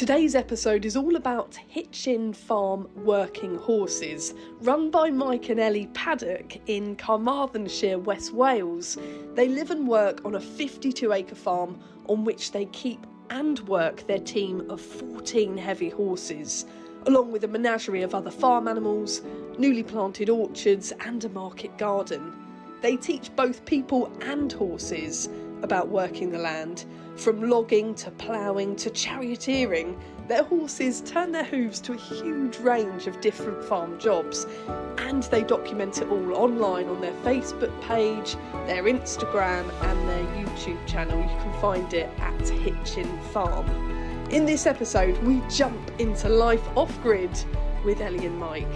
Today's episode is all about Hitchin farm working horses, run by Mike and Ellie Paddock in Carmarthenshire, West Wales. They live and work on a 52-acre farm on which they keep and work their team of 14 heavy horses, along with a menagerie of other farm animals, newly planted orchards and a market garden. They teach both people and horses about working the land. From logging to ploughing to charioteering, their horses turn their hooves to a huge range of different farm jobs, and they document it all online on their Facebook page, their Instagram and their YouTube channel. You can find it at Hitchin Farm. In this episode, we jump into life off-grid with Ellie and Mike.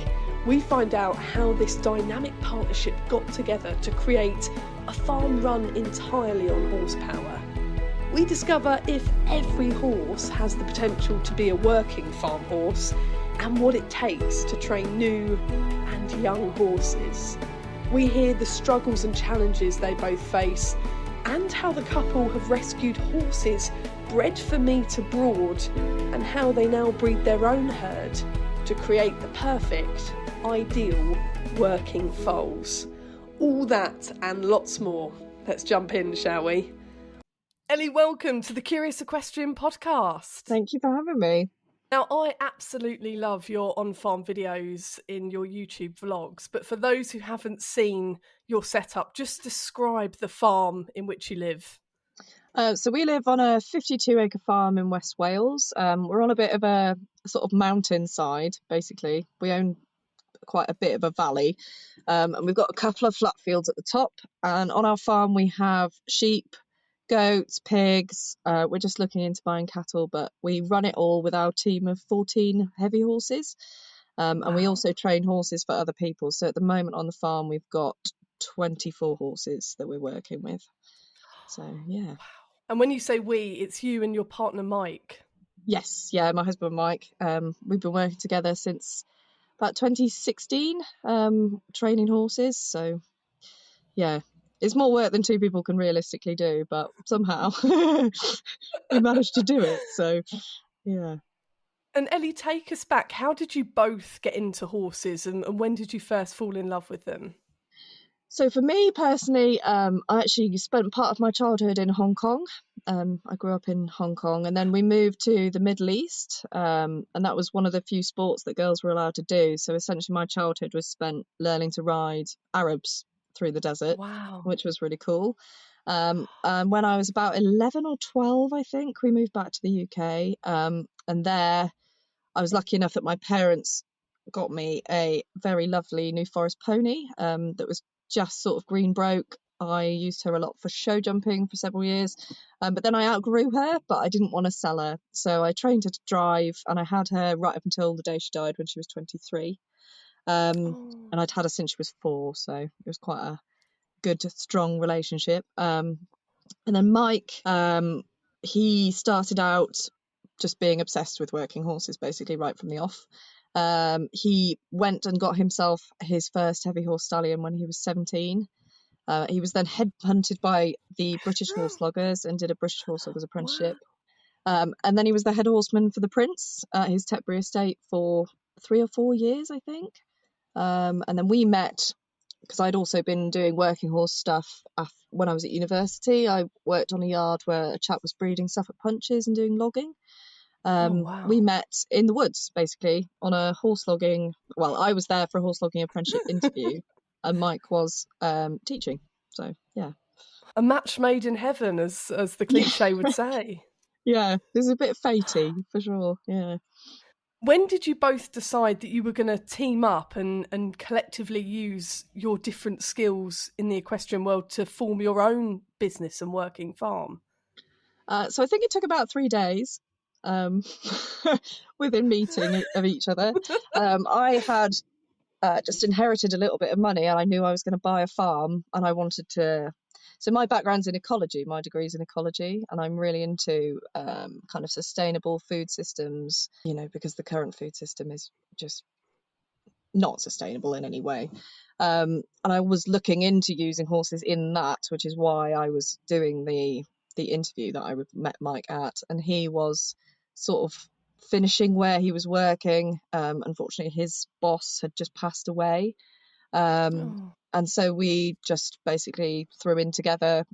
We find out how this dynamic partnership got together to create a farm run entirely on horsepower. We discover if every horse has the potential to be a working farm horse and what it takes to train new and young horses. We hear the struggles and challenges they both face and how the couple have rescued horses bred for meat abroad and how they now breed their own herd to create the perfect, ideal working foals. All that and lots more. Let's jump in, shall we? Ellie, welcome to the Curious Equestrian Podcast. Thank you for having me. Now, I absolutely love your on-farm videos in your YouTube vlogs, but for those who haven't seen your setup, just describe the farm in which you live. So we live on a 52-acre farm in West Wales. We're on a bit of a sort of mountainside, basically. We own quite a bit of a valley, and we've got a couple of flat fields at the top. And on our farm, we have sheep, goats, pigs. We're just looking into buying cattle, but we run it all with our team of 14 heavy horses. And we also train horses for other people. So at the moment on the farm, we've got 24 horses that we're working with. So, yeah. And when you say we, it's you and your partner, Mike. Yes, yeah, my husband, Mike. We've been working together since about 2016, training horses. So, yeah. It's more work than two people can realistically do, but somehow we managed to do it. So, yeah. And Ellie, take us back. How did you both get into horses and when did you first fall in love with them? So for me personally, I actually spent part of my childhood in Hong Kong. I grew up in Hong Kong and then we moved to the Middle East. And that was one of the few sports that girls were allowed to do. So essentially my childhood was spent learning to ride Arabs through the desert, wow, which was really cool. And when I was about 11 or 12, I think, we moved back to the UK. And there I was lucky enough that my parents got me a very lovely New Forest pony that was just sort of green broke. I used her a lot for show jumping for several years, but then I outgrew her, but I didn't want to sell her. So I trained her to drive and I had her right up until the day she died when she was 23. And I'd had her since she was 4, so it was quite a good, strong relationship. And then Mike, he started out just being obsessed with working horses, basically right from the off. He went and got himself his first heavy horse stallion when he was 17. He was then headhunted by the British horse loggers and did a British horse loggers apprenticeship. Wow. And then he was the head horseman for the Prince at his Tetbury estate for 3 or 4 years, I think. And then we met because I'd also been doing working horse stuff when I was at university. I worked on a yard where a chap was breeding Suffolk punches and doing logging. Wow. We met in the woods, basically, on a horse logging. Well, I was there for a horse logging apprenticeship interview, and Mike was teaching. So, yeah. A match made in heaven, as the cliche would say. Yeah, it was a bit fatey, for sure, yeah. When did you both decide that you were going to team up and collectively use your different skills in the equestrian world to form your own business and working farm? So I think it took about 3 days within meeting of each other. I had just inherited a little bit of money and I knew I was going to buy a farm and I wanted to. So my background's in ecology, my degree's in ecology, and I'm really into kind of sustainable food systems, because the current food system is just not sustainable in any way. And I was looking into using horses in that, which is why I was doing the interview that I met Mike at, and he was sort of finishing where he was working. Unfortunately, his boss had just passed away. Oh. And so we just basically threw in together.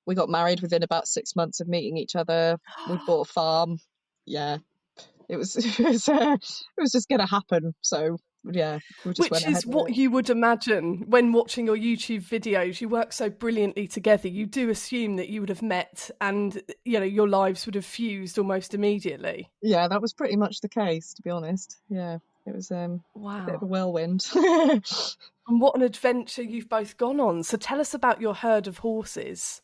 We got married within about 6 months of meeting each other. We bought a farm. Yeah, it was it was just going to happen. So yeah, we just Which went ahead is with what it. you would imagine when watching your YouTube videos. You work so brilliantly together. You do assume that you would have met and, your lives would have fused almost immediately. Yeah, that was pretty much the case, to be honest. Yeah, it was a bit of a Wow. whirlwind. And what an adventure you've both gone on. So tell us about your herd of horses.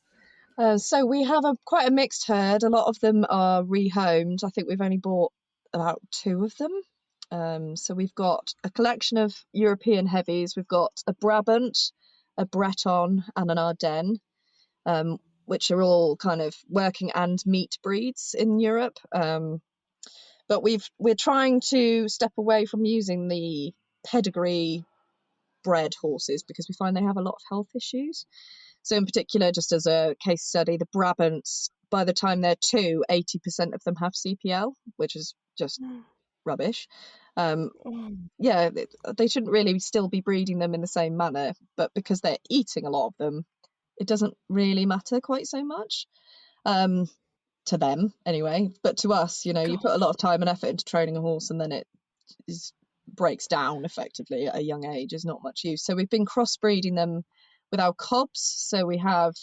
So we have quite a mixed herd. A lot of them are rehomed. I think we've only bought about 2 of them. So we've got a collection of European heavies. We've got a Brabant, a Breton, and an Ardennes, which are all kind of working and meat breeds in Europe. But we're trying to step away from using the pedigree bred horses because we find they have a lot of health issues. So in particular, just as a case study, the Brabants, by the time they're 2, 80% of them have CPL, which is just rubbish. Yeah, they shouldn't really still be breeding them in the same manner, but because they're eating a lot of them, it doesn't really matter quite so much. To them anyway, but to us, you put a lot of time and effort into training a horse and then it breaks down effectively at a young age is not much use. So we've been crossbreeding them with our cobs. So we have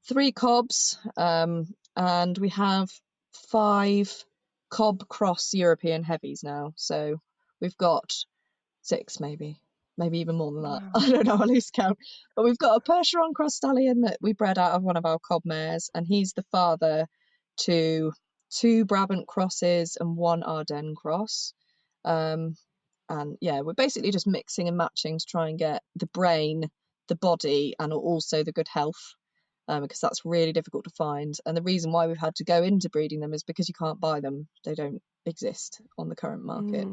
3 cobs, and we have 5 cob cross European heavies now. So we've got 6, maybe even more than that. Wow. I don't know, I lose count. But we've got a Percheron cross stallion that we bred out of one of our cob mares, and he's the father to 2 Brabant crosses and 1 Ardennes cross. And yeah, we're basically just mixing and matching to try and get the brain, the body, and also the good health, because that's really difficult to find. And the reason why we've had to go into breeding them is because you can't buy them. They don't exist on the current market.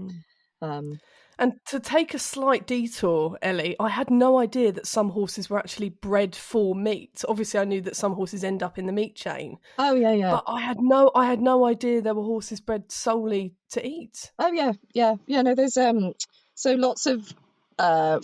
And to take a slight detour, Ellie, I had no idea that some horses were actually bred for meat. Obviously, I knew that some horses end up in the meat chain. Oh yeah. But I had no idea there were horses bred solely to eat. Oh yeah. No, there's so lots of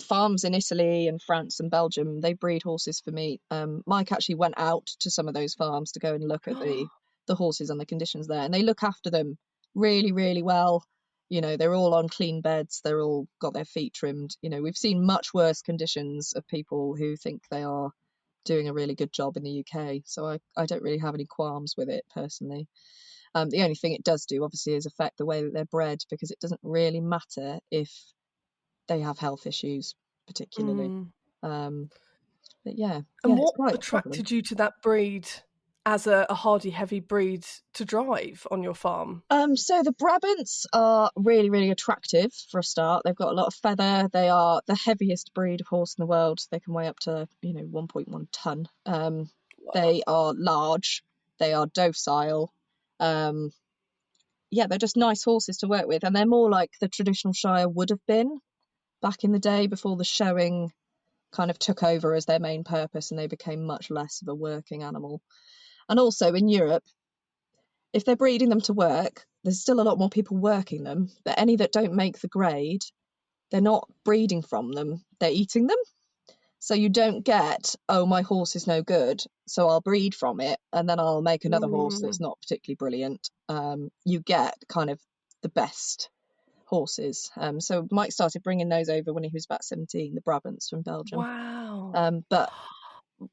farms in Italy and France and Belgium. They breed horses for meat. Mike actually went out to some of those farms to go and look at the horses and the conditions there, and they look after them really, really well. They're all on clean beds. They're all got their feet trimmed. We've seen much worse conditions of people who think they are doing a really good job in the UK. So I don't really have any qualms with it personally. The only thing it does do, obviously, is affect the way that they're bred, because it doesn't really matter if they have health issues, particularly. But yeah, And it's what quite prevalent. attracted you to that breed as a hardy, heavy breed to drive on your farm? So the Brabants are really, really attractive for a start. They've got a lot of feather. They are the heaviest breed of horse in the world. They can weigh up to 1.1 ton. They are large. They are docile. Yeah, they're just nice horses to work with, and they're more like the traditional Shire would have been back in the day before the showing kind of took over as their main purpose and they became much less of a working animal. And also in Europe, if they're breeding them to work, there's still a lot more people working them, but any that don't make the grade, they're not breeding from them, they're eating them. So you don't get, oh, my horse is no good, so I'll breed from it and then I'll make another horse that's not particularly brilliant. You get kind of the best horses. So Mike started bringing those over when he was about 17, the Brabants from Belgium. Wow. But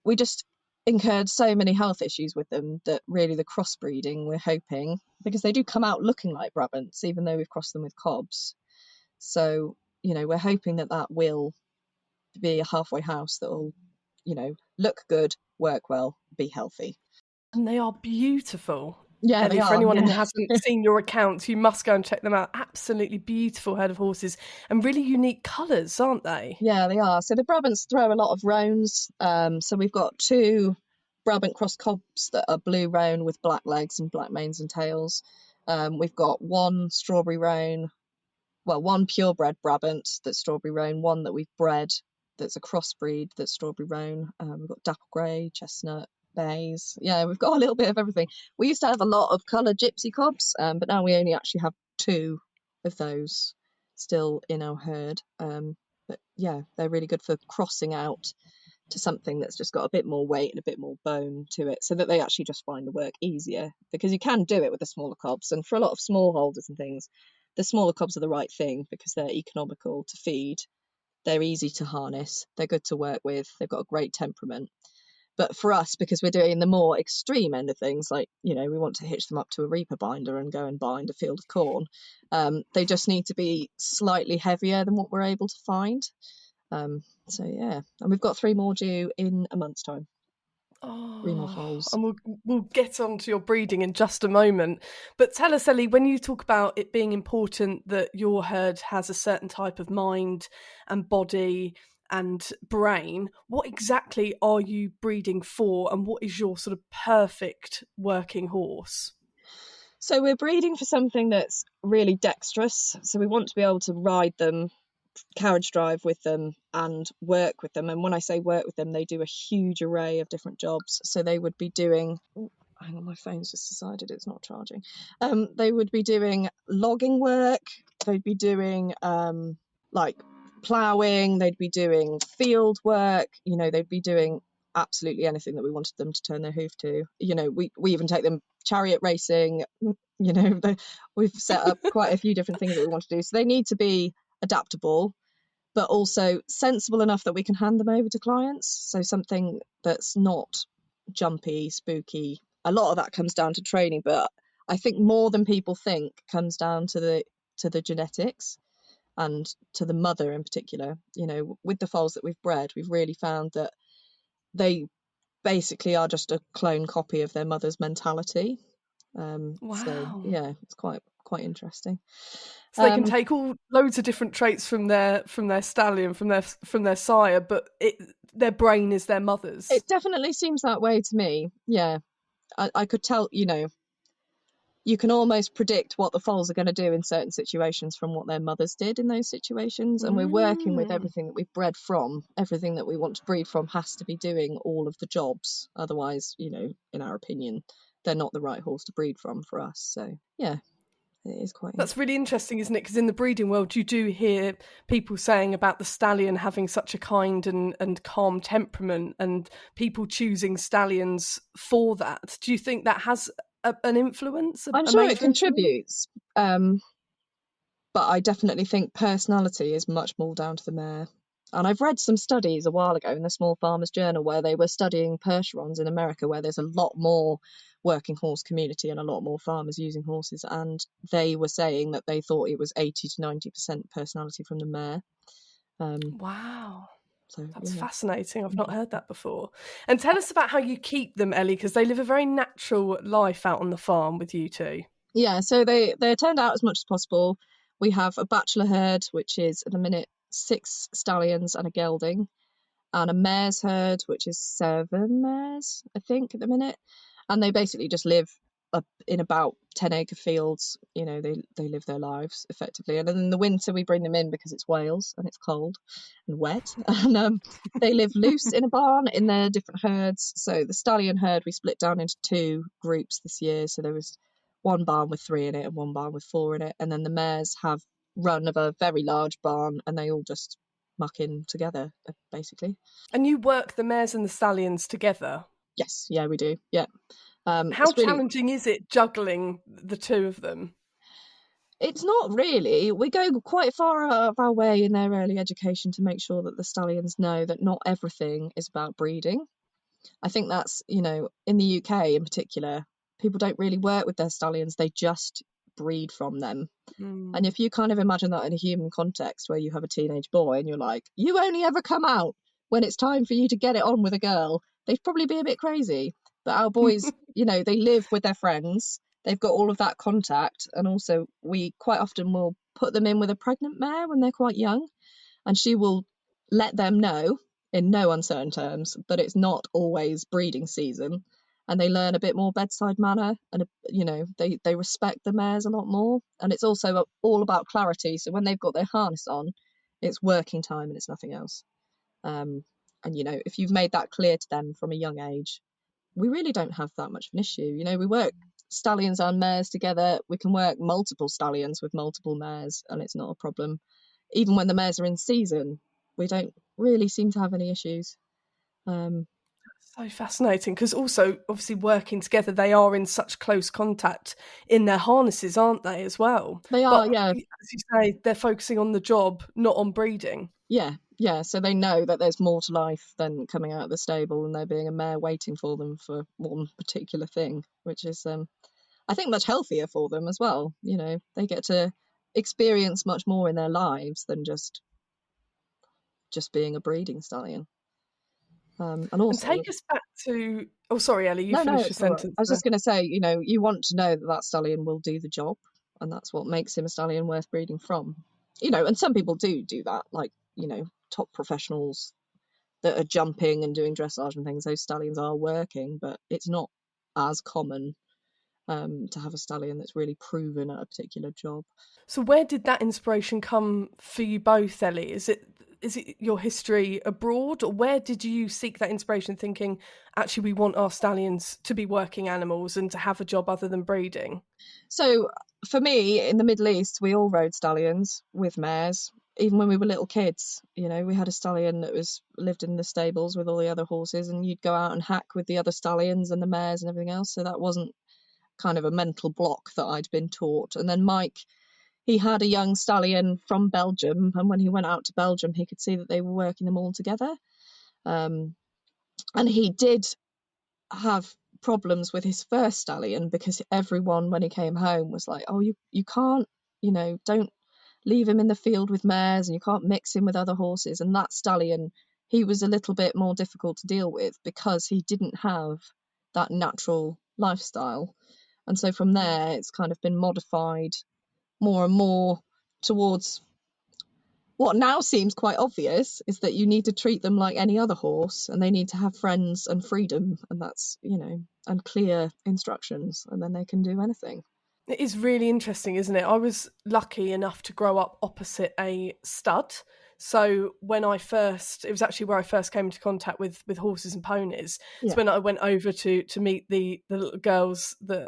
we just incurred so many health issues with them that really the crossbreeding, we're hoping, because they do come out looking like Brabants, even though we've crossed them with cobs. So, we're hoping that will be a halfway house that will, look good, work well, be healthy. And they are beautiful. Yeah, Ellie, they for are. anyone Yeah. who hasn't seen your accounts, you must go and check them out. Absolutely beautiful herd of horses and really unique colours, aren't they? Yeah, they are. So the Brabants throw a lot of roans. So we've got 2 Brabant cross cobs that are blue roan with black legs and black manes and tails. We've got 1 strawberry roan, well, 1 purebred Brabant that's strawberry roan, 1 that we've bred that's a crossbreed that's strawberry roan. We've got dapple grey, chestnut, bays. Yeah, we've got a little bit of everything. We used to have a lot of coloured gypsy cobs, but now we only actually have 2 of those still in our herd. But yeah, they're really good for crossing out to something that's just got a bit more weight and a bit more bone to it, so that they actually just find the work easier, because you can do it with the smaller cobs. And for a lot of small holders and things, the smaller cobs are the right thing because they're economical to feed, they're easy to harness, they're good to work with, they've got a great temperament. But for us, because we're doing the more extreme end of things, like, we want to hitch them up to a reaper binder and go and bind a field of corn, they just need to be slightly heavier than what we're able to find. So yeah, and we've got 3 more due in a month's time. 3 more foals. And we'll get on to your breeding in just a moment. But tell us, Ellie, when you talk about it being important that your herd has a certain type of mind and body and brain, what exactly are you breeding for, and what is your sort of perfect working horse? So we're breeding for something that's really dexterous. So we want to be able to ride them, carriage drive with them, and work with them. And when I say work with them, they do a huge array of different jobs. So they would be doing, hang on, my phone's just decided it's not charging. They would be doing logging work. They'd be doing like ploughing. They'd be doing field work. They'd be doing absolutely anything that we wanted them to turn their hoof to. We even take them chariot racing. We've set up quite a few different things that we want to do. So they need to be adaptable, but also sensible enough that we can hand them over to clients. So something that's not jumpy, spooky. A lot of that comes down to training, but I think more than people think comes down to the genetics and to the mother in particular. With the foals that we've bred, we've really found that they basically are just a clone copy of their mother's mentality. Wow. So yeah, it's quite interesting. So they can take all loads of different traits from their stallion, from their sire, but their brain is their mother's. It definitely seems that way to me. Yeah, I could tell. You can almost predict what the foals are going to do in certain situations from what their mothers did in those situations. And we're working with everything that we've bred from. Everything that we want to breed from has to be doing all of the jobs. Otherwise, in our opinion, they're not the right horse to breed from for us. So yeah, it is quite. That's really interesting, isn't it? Because in the breeding world, you do hear people saying about the stallion having such a kind and calm temperament, and people choosing stallions for that. Do you think that has an influence? I'm sure it contributes, but I definitely think personality is much more down to the mare. And I've read some studies a while ago in the Small Farmers Journal where they were studying Percherons in America, where there's a lot more working horse community and a lot more farmers using horses, and they were saying that they thought it was 80 to 90% personality from the mare. Wow. So that's fascinating. I've not heard that before. And tell us about how you keep them, Ellie, because they live a very natural life out on the farm with you two. Yeah, so they're turned out as much as possible. We have a bachelor herd, which is at the minute 6 stallions and a gelding, and a mare's herd, which is 7 mares, I think, at the minute. And they basically just live up in about 10-acre fields. They live their lives effectively. And then in the winter we bring them in because it's Wales and it's cold and wet. And they live loose in a barn in their different herds. So the stallion herd we split down into 2 groups this year. So there was one barn with 3 in it and one barn with 4 in it. And then the mares have run of a very large barn, and they all just muck in together, basically. And you work the mares and the stallions together? Yes, yeah, we do. Yeah. How challenging is it juggling the 2 of them? It's not really. We go quite far out of our way in their early education to make sure that the stallions know that not everything is about breeding. I think that's, in the UK in particular, people don't really work with their stallions. They just breed from them. And if you kind of imagine that in a human context where you have a teenage boy and you're like, you only ever come out when it's time for you to get it on with a girl, they'd probably be a bit crazy. But our boys, they live with their friends. They've got all of that contact. And also we quite often will put them in with a pregnant mare when they're quite young, and she will let them know in no uncertain terms that it's not always breeding season. And they learn a bit more bedside manner, and they respect the mares a lot more. And it's also all about clarity. So when they've got their harness on, it's working time and it's nothing else. And if you've made that clear to them from a young age, we really don't have that much of an issue. You know, we work stallions and mares together. We can work multiple stallions with multiple mares, and it's not a problem. Even when the mares are in season, we don't really seem to have any issues. So fascinating, because also obviously working together, they are in such close contact in their harnesses, aren't they, as well? They are, But yeah. as you say, they're focusing on the job, not on breeding. Yeah, so they know that there's more to life than coming out of the stable and there being a mare waiting for them for one particular thing, which is I think much healthier for them as well. You know, they get to experience much more in their lives than just being a breeding stallion. And And also, take us back to... Oh, sorry, Ellie, you no, finished your it's all right. sentence I was there. just going to say, you know, you want to know that that stallion will do the job, and that's what makes him a stallion worth breeding from. You know, and some people do that, like, you know, top professionals that are jumping and doing dressage and things. Those stallions are working, but it's not as common to have a stallion that's really proven at a particular job. So where did that inspiration come for you both, Ellie? Is it your history abroad, or where did you seek that inspiration, thinking, actually, we want our stallions to be working animals and to have a job other than breeding? So for me, in the Middle East, we all rode stallions with mares. Even when we were little kids, you know, we had a stallion that lived in the stables with all the other horses, and you'd go out and hack with the other stallions and the mares and everything else. So that wasn't kind of a mental block that I'd been taught. And then Mike, he had a young stallion from Belgium, and when he went out to Belgium, he could see that they were working them all together. And he did have problems with his first stallion, because everyone, when he came home, was like, oh, you can't, you know, don't leave him in the field with mares, and you can't mix him with other horses. And that stallion, he was a little bit more difficult to deal with because he didn't have that natural lifestyle. And so from there, it's kind of been modified more and more towards what now seems quite obvious, is that you need to treat them like any other horse, and they need to have friends and freedom, and that's, you know, and clear instructions, and then they can do anything. It is really interesting, isn't it? I was lucky enough to grow up opposite a stud. So when it was actually where I first came into contact with horses and ponies. Yeah. So when I went over to meet the little girls that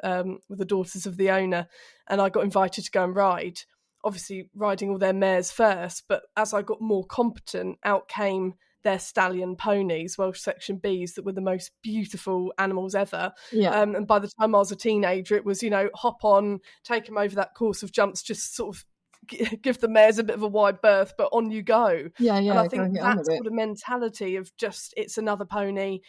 were the daughters of the owner, and I got invited to go and ride, obviously riding all their mares first. But as I got more competent, out came their stallion ponies, Welsh Section Bs, that were the most beautiful animals ever. Yeah. And by the time I was a teenager, it was, you know, hop on, take them over that course of jumps, just sort of give the mares a bit of a wide berth, but on you go. Yeah, And I go and think get on that with it. sort of mentality of just, it's another pony,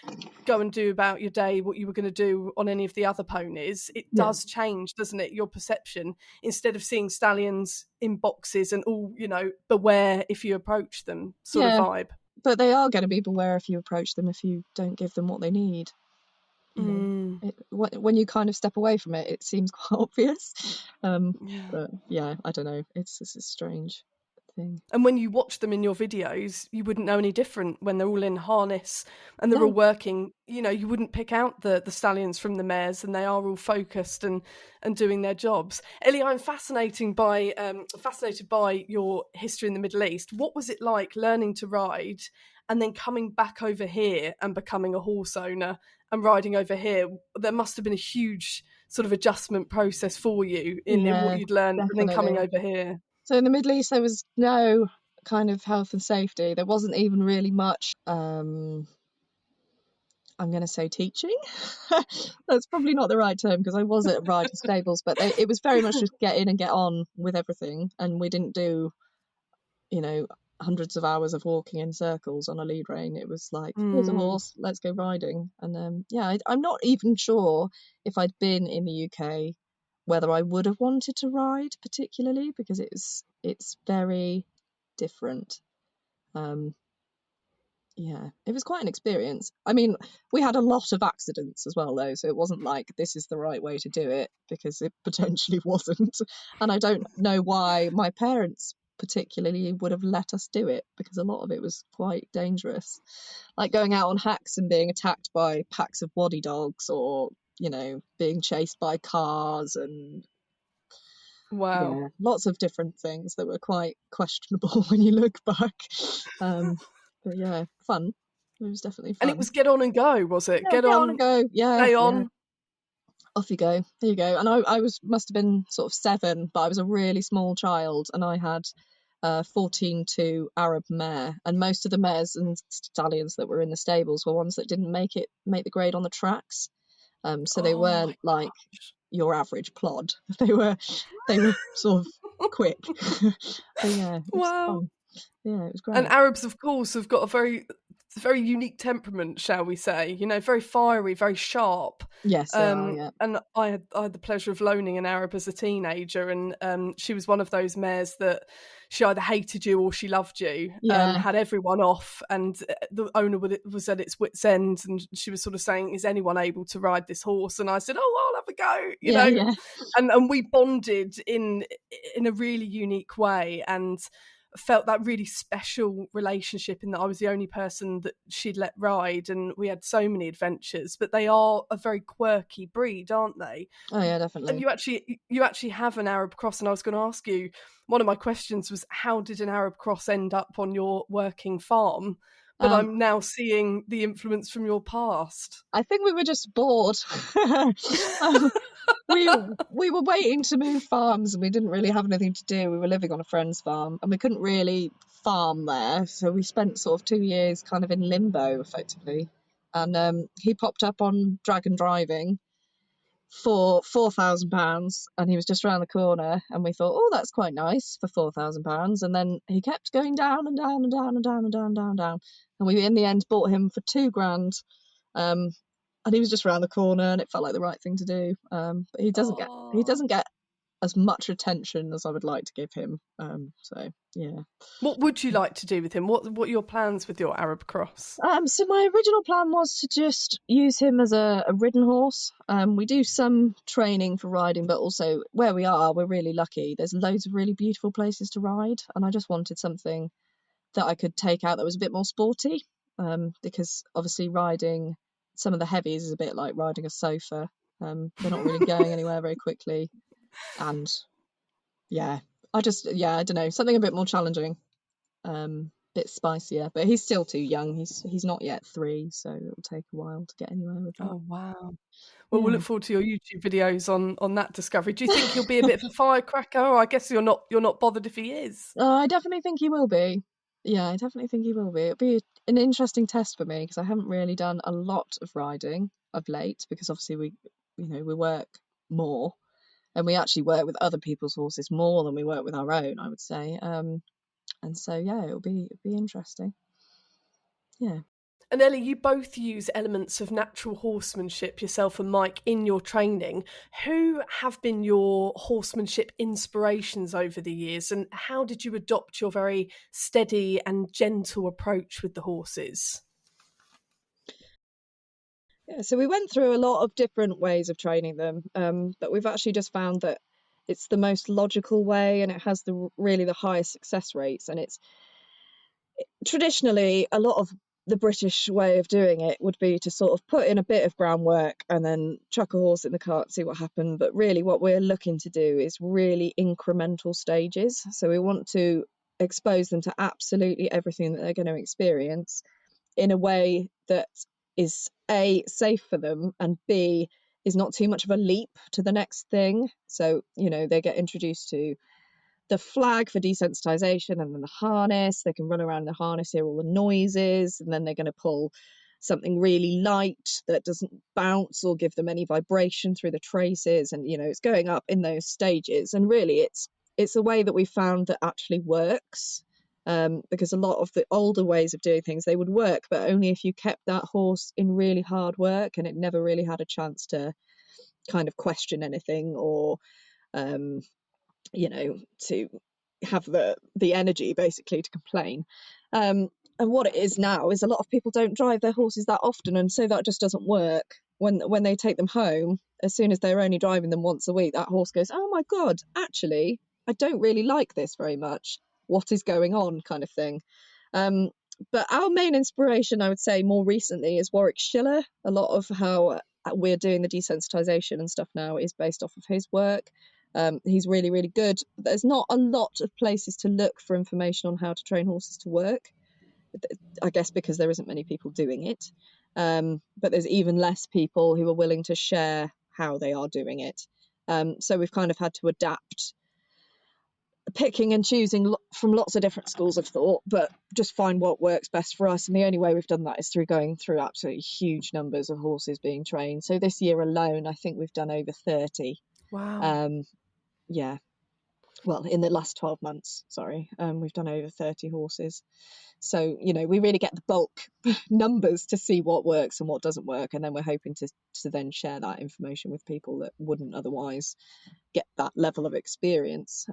go and do about your day what you were going to do on any of the other ponies, it does change, doesn't it, your perception, instead of seeing stallions in boxes and all, you know, beware if you approach them sort of vibe. But they are going to be beware if you approach them, if you don't give them what they need. You know, when you kind of step away from it, it seems quite obvious. But yeah, I don't know. It's a strange thing. And when you watch them in your videos, you wouldn't know any different when they're all in harness and they're all working. You know, you wouldn't pick out the stallions from the mares, and they are all focused and doing their jobs. Ellie, I'm fascinated by your history in the Middle East. What was it like learning to ride and then coming back over here and becoming a horse owner and riding over here? There must have been a huge sort of adjustment process for you in what you'd learned and then coming over here. So in the Middle East, there was no kind of health and safety. There wasn't even really much, I'm going to say teaching. That's probably not the right term, because I was at riding stables, but it was very much just get in and get on with everything. And we didn't do, you know, hundreds of hours of walking in circles on a lead rein. It was like, here's a horse, let's go riding. And I'm not even sure if I'd been in the UK whether I would have wanted to ride particularly, because it's very different. It was quite an experience. I mean, we had a lot of accidents as well, though, so it wasn't like this is the right way to do it, because it potentially wasn't. And I don't know why my parents particularly would have let us do it, because a lot of it was quite dangerous, like going out on hacks and being attacked by packs of waddy dogs, or, you know, being chased by cars, and lots of different things that were quite questionable when you look back. But yeah, fun. It was definitely And fun. it was get on and go, was it? Yeah, get on and go. Yeah, stay yeah. on. Off you go. There you go. And I must have been sort of 7, but I was a really small child, and I had 14-2 Arab mare, and most of the mares and stallions that were in the stables were ones that didn't make the grade on the tracks. So they Oh weren't my like gosh. your average plod. They were sort of quick. But yeah, it was Wow. fun. Yeah, it was And great. Arabs, of course, have got a very unique temperament, shall we say? You know, very fiery, very sharp. Yes, they are. Yeah. And I had the pleasure of loaning an Arab as a teenager, and she was one of those mares that she either hated you or she loved you. Yeah. Had everyone off, and the owner was at its wit's end, and she was sort of saying, "Is anyone able to ride this horse?" And I said, "Oh, I'll have a go," you know. Yeah. And we bonded in a really unique way, and felt that really special relationship in that I was the only person that she'd let ride, and we had so many adventures. But they are a very quirky breed, aren't they? Oh yeah, definitely. And you actually have an Arab cross, and I was going to ask you, one of my questions was, how did an Arab cross end up on your working farm? But I'm now seeing the influence from your past. I think we were just bored. We were waiting to move farms, and we didn't really have anything to do. We were living on a friend's farm, and we couldn't really farm there, so we spent sort of 2 years kind of in limbo, effectively. And he popped up on Dragon Driving for £4,000, and he was just around the corner, and we thought, oh, that's quite nice for £4,000. And then he kept going down and down and down and down and down and down and down, and we in the end bought him for £2,000. And he was just around the corner, and it felt like the right thing to do. But he doesn't get as much attention as I would like to give him. So yeah. What would you like to do with him? What are your plans with your Arab cross? So my original plan was to just use him as a ridden horse. We do some training for riding, but also where we are, we're really lucky. There's loads of really beautiful places to ride, and I just wanted something that I could take out that was a bit more sporty. Because obviously riding some of the heavies is a bit like riding a sofa. They're not really going anywhere very quickly, and I don't know, something a bit more challenging, bit spicier. But he's still too young. He's not yet 3, so it'll take a while to get anywhere with that. Oh wow! Well, we'll look forward to your YouTube videos on that discovery. Do you think he'll be a bit of a firecracker? Or I guess you're not bothered if he is. I definitely think he will be. Yeah, I definitely think he will be. It'll be an interesting test for me, because I haven't really done a lot of riding of late, because obviously we work more, and we actually work with other people's horses more than we work with our own, I would say. And so it'll be interesting. Yeah. And Ellie, you both use elements of natural horsemanship, yourself and Mike, in your training. Who have been your horsemanship inspirations over the years, and how did you adopt your very steady and gentle approach with the horses? Yeah, so we went through a lot of different ways of training them, but we've actually just found that it's the most logical way, and it has really the highest success rates. And it's traditionally, a lot of the British way of doing it would be to sort of put in a bit of groundwork and then chuck a horse in the cart, see what happened. But really what we're looking to do is really incremental stages. So we want to expose them to absolutely everything that they're going to experience in a way that is A, safe for them, and B, is not too much of a leap to the next thing. So, they get introduced to the flag for desensitization, and then the harness. They can run around the harness, hear all the noises, and then they're going to pull something really light that doesn't bounce or give them any vibration through the traces. And it's going up in those stages, and really it's a way that we found that actually works, because a lot of the older ways of doing things, they would work, but only if you kept that horse in really hard work, and it never really had a chance to kind of question anything, or to have the energy basically to complain. And what it is now is a lot of people don't drive their horses that often, and so that just doesn't work. When they take them home, as soon as they're only driving them once a week, that horse goes, oh my God, actually, I don't really like this very much. What is going on, kind of thing. But our main inspiration, I would say, more recently is Warwick Schiller. A lot of how we're doing the desensitization and stuff now is based off of his work. He's really, really good. There's not a lot of places to look for information on how to train horses to work. I guess because there isn't many people doing it, but there's even less people who are willing to share how they are doing it. So we've kind of had to adapt, picking and choosing from lots of different schools of thought, but just find what works best for us. And the only way we've done that is through going through absolutely huge numbers of horses being trained. So this year alone, I think we've done over 30. Wow. Yeah. Well, in the last 12 months, sorry, we've done over 30 horses. So, we really get the bulk numbers to see what works and what doesn't work. And then we're hoping to then share that information with people that wouldn't otherwise get that level of experience.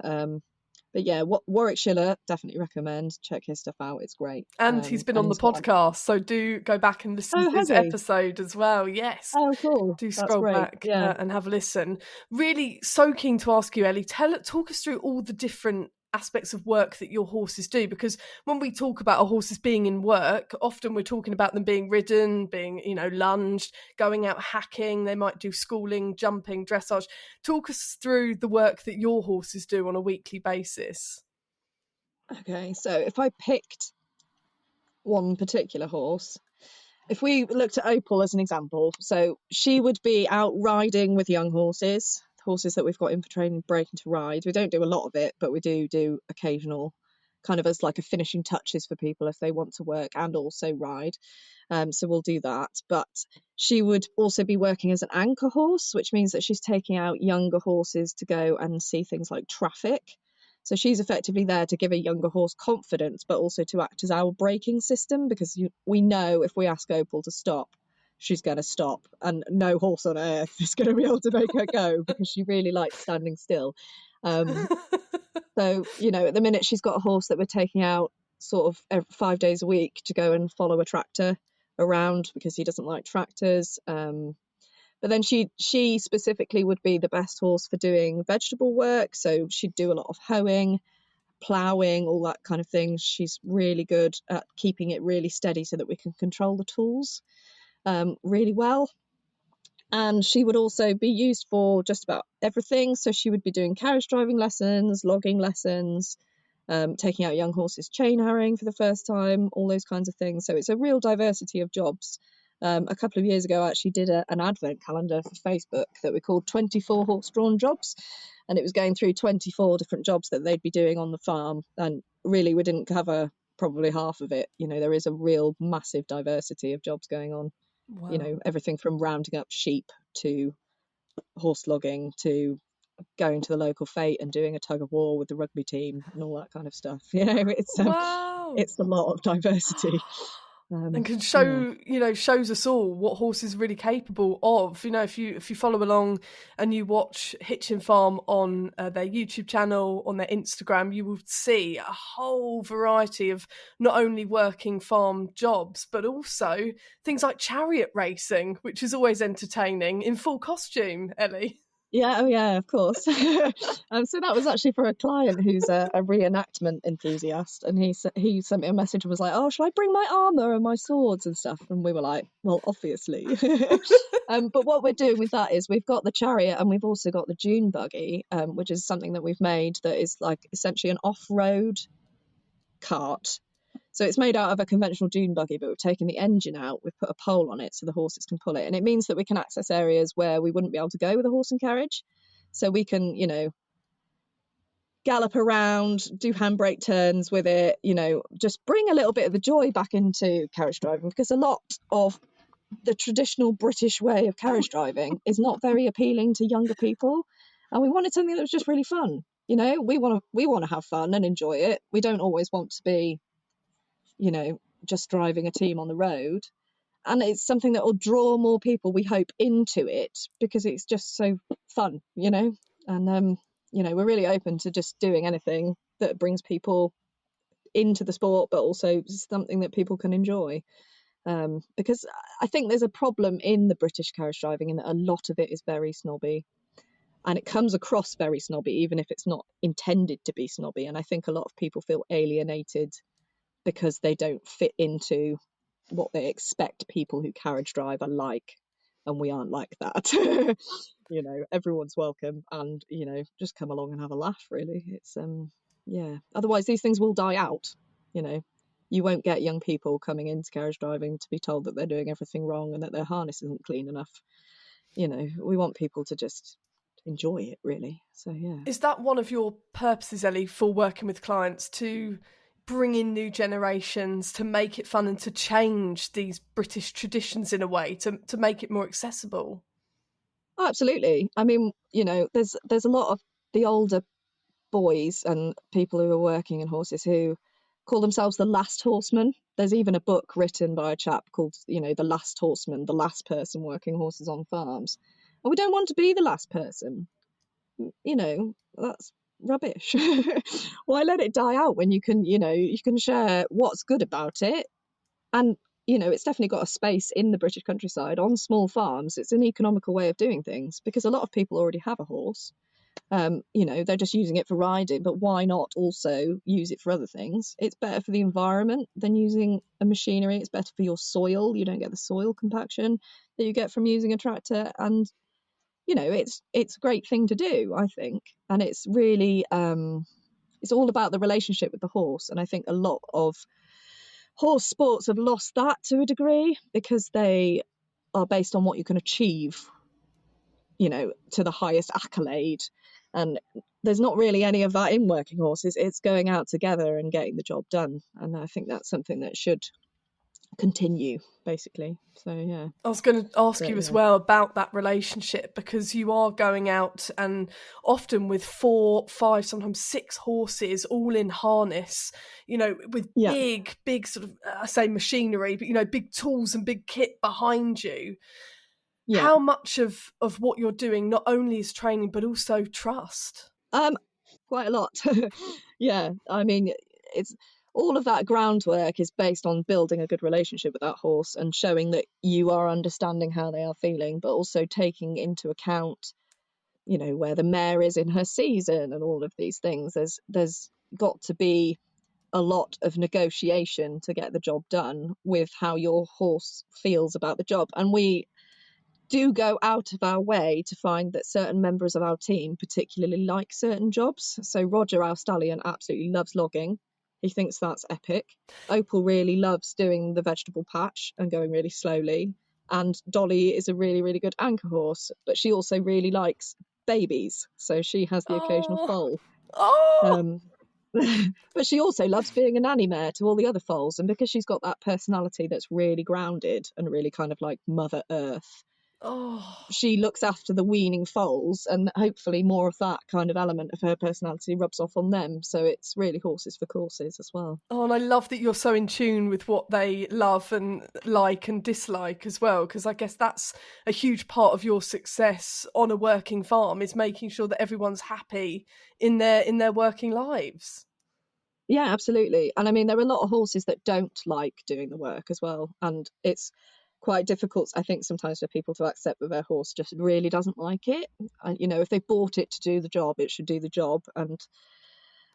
But yeah, Warwickshire, definitely recommend. Check his stuff out. It's great. And he's been on the podcast, so do go back and listen to his episode as well. Yes. Oh, cool. Do That's scroll great. back Yeah. and have a listen. Really so keen to ask you, Ellie, talk us through all the different aspects of work that your horses do, because when we talk about our horses being in work, often we're talking about them being ridden, being lunged, going out hacking. They might do schooling, jumping, dressage. Talk us through the work that your horses do on a weekly basis. Okay, so if I picked one particular horse, if we looked at Opal as an example, so she would be out riding with young horses that we've got in for training, breaking to ride. We don't do a lot of it, but we do occasional, kind of as like a finishing touches for people if they want to work and also ride. So we'll do that. But she would also be working as an anchor horse, which means that she's taking out younger horses to go and see things like traffic. So she's effectively there to give a younger horse confidence, but also to act as our braking system, because we know if we ask Opal to stop, she's going to stop, and no horse on earth is going to be able to make her go because she really likes standing still. So, at the minute she's got a horse that we're taking out sort of every 5 days a week to go and follow a tractor around because he doesn't like tractors. But then she specifically would be the best horse for doing vegetable work. So she'd do a lot of hoeing, ploughing, all that kind of thing. She's really good at keeping it really steady so that we can control the tools really well. And she would also be used for just about everything. So she would be doing carriage driving lessons, logging lessons, taking out young horses chain harrowing for the first time, all those kinds of things. So it's a real diversity of jobs. A couple of years ago, I actually did an advent calendar for Facebook that we called 24 horse-drawn jobs. And it was going through 24 different jobs that they'd be doing on the farm. And really, we didn't cover probably half of it. There is a real massive diversity of jobs going on. Wow. Everything from rounding up sheep to horse logging to going to the local fete and doing a tug of war with the rugby team and all that kind of stuff. It's wow. It's a lot of diversity. And can show, shows us all what horses are really capable of. If you follow along and you watch Hitchin Farm on their YouTube channel, on their Instagram, you will see a whole variety of not only working farm jobs, but also things like chariot racing, which is always entertaining in full costume, Ellie. Yeah, oh yeah, of course. So that was actually for a client who's a reenactment enthusiast, and he sent me a message and was like, "Oh, shall I bring my armour and my swords and stuff?" And we were like, "Well, obviously." But what we're doing with that is we've got the chariot and we've also got the dune buggy, which is something that we've made that is like essentially an off-road cart. So it's made out of a conventional dune buggy, but we've taken the engine out, we've put a pole on it so the horses can pull it. And it means that we can access areas where we wouldn't be able to go with a horse and carriage. So we can, gallop around, do handbrake turns with it, just bring a little bit of the joy back into carriage driving, because a lot of the traditional British way of carriage driving is not very appealing to younger people. And we wanted something that was just really fun. We want to have fun and enjoy it. We don't always want to be just driving a team on the road, and it's something that will draw more people, we hope, into it because it's just so fun, and we're really open to just doing anything that brings people into the sport, but also something that people can enjoy, because I think there's a problem in the British carriage driving in that a lot of it is very snobby, and it comes across very snobby even if it's not intended to be snobby. And I think a lot of people feel alienated because they don't fit into what they expect people who carriage drive are like, and we aren't like that. Everyone's welcome, and just come along and have a laugh, really. It's otherwise these things will die out. You won't get young people coming into carriage driving to be told that they're doing everything wrong and that their harness isn't clean enough. We want people to just enjoy it, really. So yeah. Is that one of your purposes, Ellie, for working with clients, to bring in new generations, to make it fun and to change these British traditions in a way, to make it more accessible? Oh, absolutely. I mean, there's a lot of the older boys and people who are working in horses who call themselves the last horseman. There's even a book written by a chap called, The Last Horseman, the last person working horses on farms. And we don't want to be the last person. That's rubbish. Why let it die out when you can share what's good about it? And it's definitely got a space in the British countryside on small farms. It's an economical way of doing things because a lot of people already have a horse. They're just using it for riding, but why not also use it for other things? It's better for the environment than using a machinery. It's better for your soil. You don't get the soil compaction that you get from using a tractor. And it's a great thing to do, I think. And it's really it's all about the relationship with the horse. And I think a lot of horse sports have lost that to a degree because they are based on what you can achieve, to the highest accolade. And there's not really any of that in working horses. It's going out together and getting the job done. And I think that's something that should continue, basically. So yeah, I was going to ask you as well about that relationship, because you are going out and often with 4, 5, sometimes 6 horses all in harness, with big sort of, I say machinery, but big tools and big kit behind you. Yeah. How much of what you're doing not only is training but also trust? Quite a lot. Yeah, I mean, it's all of that groundwork is based on building a good relationship with that horse and showing that you are understanding how they are feeling, but also taking into account, where the mare is in her season and all of these things. There's got to be a lot of negotiation to get the job done with how your horse feels about the job. And we do go out of our way to find that certain members of our team particularly like certain jobs. So Roger, our stallion, absolutely loves logging. He thinks that's epic. Opal really loves doing the vegetable patch and going really slowly. And Dolly is a really, really good anchor horse, but she also really likes babies. So she has the occasional foal. But she also loves being a nanny mare to all the other foals. And because she's got that personality that's really grounded and really kind of like Mother Earth, she looks after the weaning foals, and hopefully more of that kind of element of her personality rubs off on them. So it's really horses for courses as well. Oh, and I love that you're so in tune with what they love and like and dislike as well, because I guess that's a huge part of your success on a working farm, is making sure that everyone's happy in their working lives. Yeah, absolutely. And I mean, there are a lot of horses that don't like doing the work as well, and it's quite difficult, I think, sometimes for people to accept that their horse just really doesn't like it. And if they bought it to do the job, it should do the job. And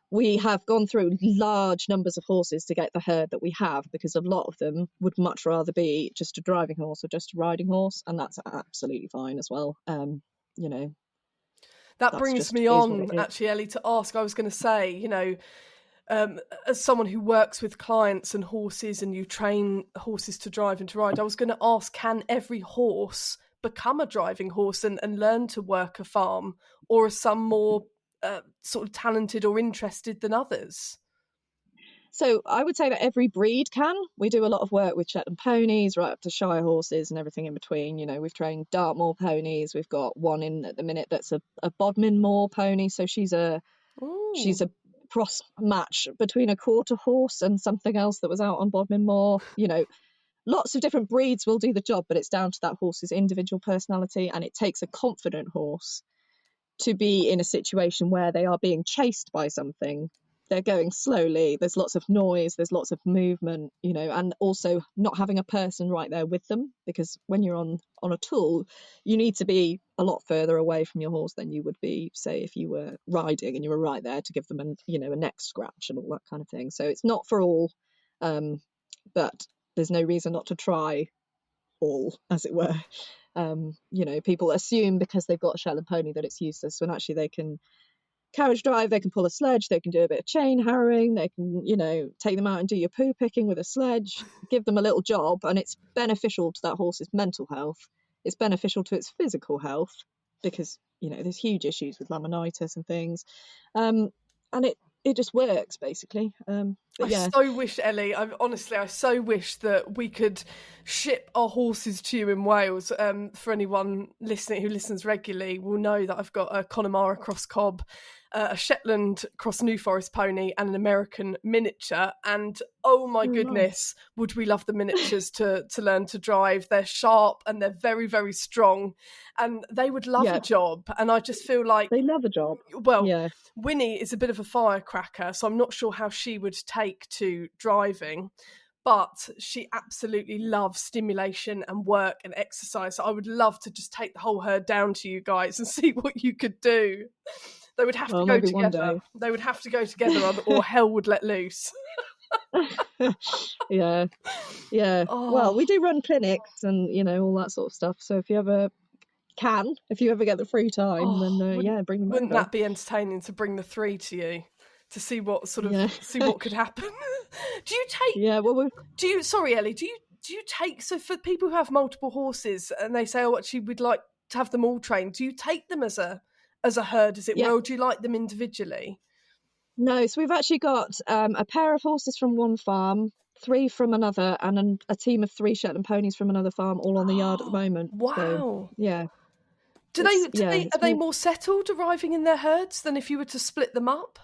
we have gone through large numbers of horses to get the herd that we have, because a lot of them would much rather be just a driving horse or just a riding horse, and that's absolutely fine as well. That brings me on, actually, Ellie, to ask. I was going to say, as someone who works with clients and horses, and you train horses to drive and to ride, I was going to ask, can every horse become a driving horse and learn to work a farm, or are some more sort of talented or interested than others? So I would say that every breed can. We do a lot of work with Shetland ponies, right up to Shire horses and everything in between. We've trained Dartmoor ponies. We've got one in at the minute that's a Bodmin Moor pony. So she's a cross match between a quarter horse and something else that was out on Bodmin Moor. Lots of different breeds will do the job, but it's down to that horse's individual personality, and it takes a confident horse to be in a situation where they are being chased by something. They're going slowly, there's lots of noise, there's lots of movement, and also not having a person right there with them, because when you're on a tool, you need to be a lot further away from your horse than you would be, say, if you were riding and you were right there to give them a neck scratch and all that kind of thing. So it's not for all, but there's no reason not to try all, as it were. People assume because they've got a Shetland pony that it's useless, when actually they can carriage drive, they can pull a sledge, they can do a bit of chain harrowing, they can, take them out and do your poo picking with a sledge, give them a little job, and it's beneficial to that horse's mental health. It's beneficial to its physical health because, there's huge issues with laminitis and things. And it just works, basically. But yeah. I so wish, Ellie, I so wish that we could ship our horses to you in Wales. For anyone listening who listens regularly will know that I've got a Connemara cross cob, a Shetland cross New Forest pony, and an American miniature. And oh my goodness, would we love the miniatures to learn to drive. They're sharp and they're very, very strong, and they would love a job. And I just feel like they love a job. Well, Winnie is a bit of a firecracker, so I'm not sure how she would take to driving, but she absolutely loves stimulation and work and exercise. So I would love to just take the whole herd down to you guys and see what you could do. They would have to go together. They would have to go together, or hell would let loose. Yeah. Oh. Well, we do run clinics and all that sort of stuff. So if you ever get the free time, then bring them. Wouldn't over. that be entertaining to bring the three to you to see what see what could happen? Do you take? Yeah. Well, sorry, Ellie. Do you take? So for people who have multiple horses and they say, "Oh, actually, we'd like to have them all trained." Do you take them as a herd, as it were, or do you like them individually? No. So we've actually got a pair of horses from one farm, 3 from another, and a team of 3 Shetland ponies from another farm, all on the yard at the moment. Wow. So, yeah. Are they more settled arriving in their herds than if you were to split them up?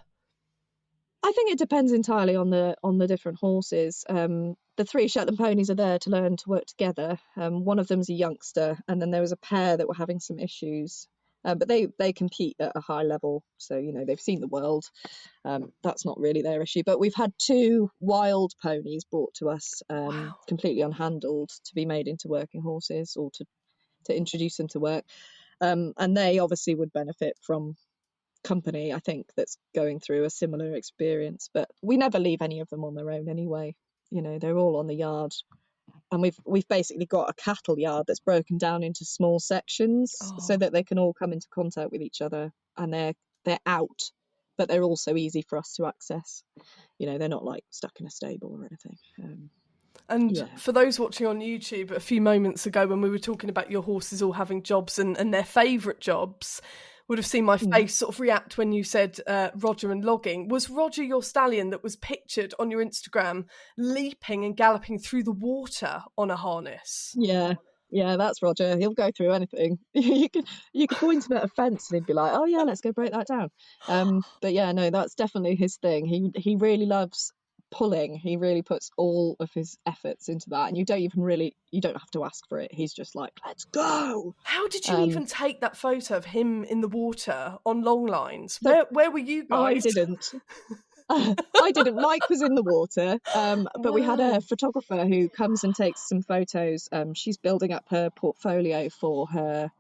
I think it depends entirely on the different horses. The 3 Shetland ponies are there to learn to work together. One of them's a youngster, and then there was a pair that were having some issues. But they compete at a high level, so they've seen the world. That's not really their issue. But we've had 2 wild ponies brought to us, completely unhandled, to be made into working horses, or to introduce them to work. And they obviously would benefit from company, I think, that's going through a similar experience. But we never leave any of them on their own anyway. They're all on the yard. And we've basically got a cattle yard that's broken down into small sections so that they can all come into contact with each other, and they're out, but they're also easy for us to access. They're not like stuck in a stable or anything. For those watching on YouTube, a few moments ago when we were talking about your horses all having jobs and their favourite jobs, would have seen my face sort of react when you said Roger and logging. Was Roger your stallion that was pictured on your Instagram leaping and galloping through the water on a harness? Yeah, that's Roger. He'll go through anything. you could point him at a fence and he'd be like, "Oh yeah, let's go break that down." But yeah, no, that's definitely his thing. He really loves pulling. He really puts all of his efforts into that, and you don't have to ask for it. He's just like, "Let's go." How did you even take that photo of him in the water on long lines? Where were you guys? I didn't. I didn't. Mike was in the water, but we had a photographer who comes and takes some photos. She's building up her portfolio for her,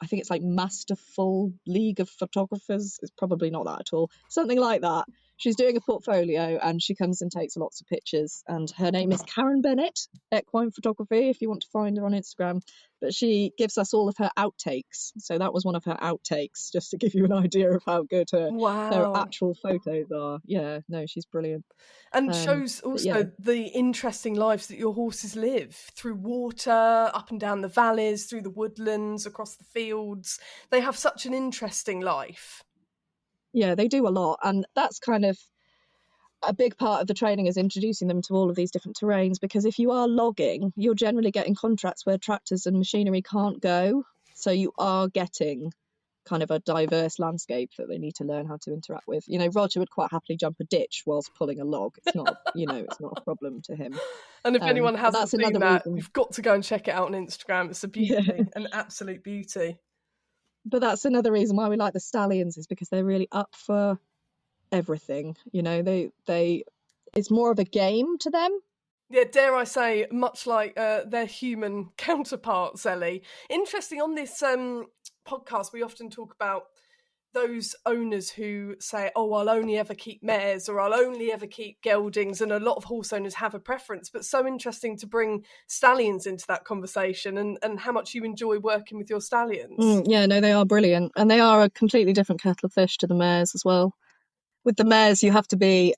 I think it's like Masterful League of Photographers. It's probably not that at all. Something like that. She's doing a portfolio and she comes and takes lots of pictures. And her name is Karen Bennett, Equine Photography, if you want to find her on Instagram. But she gives us all of her outtakes. So that was one of her outtakes, just to give you an idea of how good her actual photos are. Yeah, no, she's brilliant. And shows also the interesting lives that your horses live through water, up and down the valleys, through the woodlands, across the fields. They have such an interesting life. Yeah, they do a lot. And that's kind of a big part of the training, is introducing them to all of these different terrains, because if you are logging, you're generally getting contracts where tractors and machinery can't go. So you are getting kind of a diverse landscape that they need to learn how to interact with. Roger would quite happily jump a ditch whilst pulling a log. It's not, it's not a problem to him. And if anyone hasn't seen that, you've got to go and check it out on Instagram. It's a beauty, an absolute beauty. But that's another reason why we like the Stallions, is because they're really up for everything. It's more of a game to them. Yeah, dare I say, much like their human counterparts, Ellie. Interesting, on this podcast, we often talk about those owners who say, oh, I'll only ever keep mares or I'll only ever keep geldings, and a lot of horse owners have a preference, but so interesting to bring stallions into that conversation and how much you enjoy working with your stallions. Yeah, no, they are brilliant, and they are a completely different kettle of fish to the mares as well. With the mares, you have to be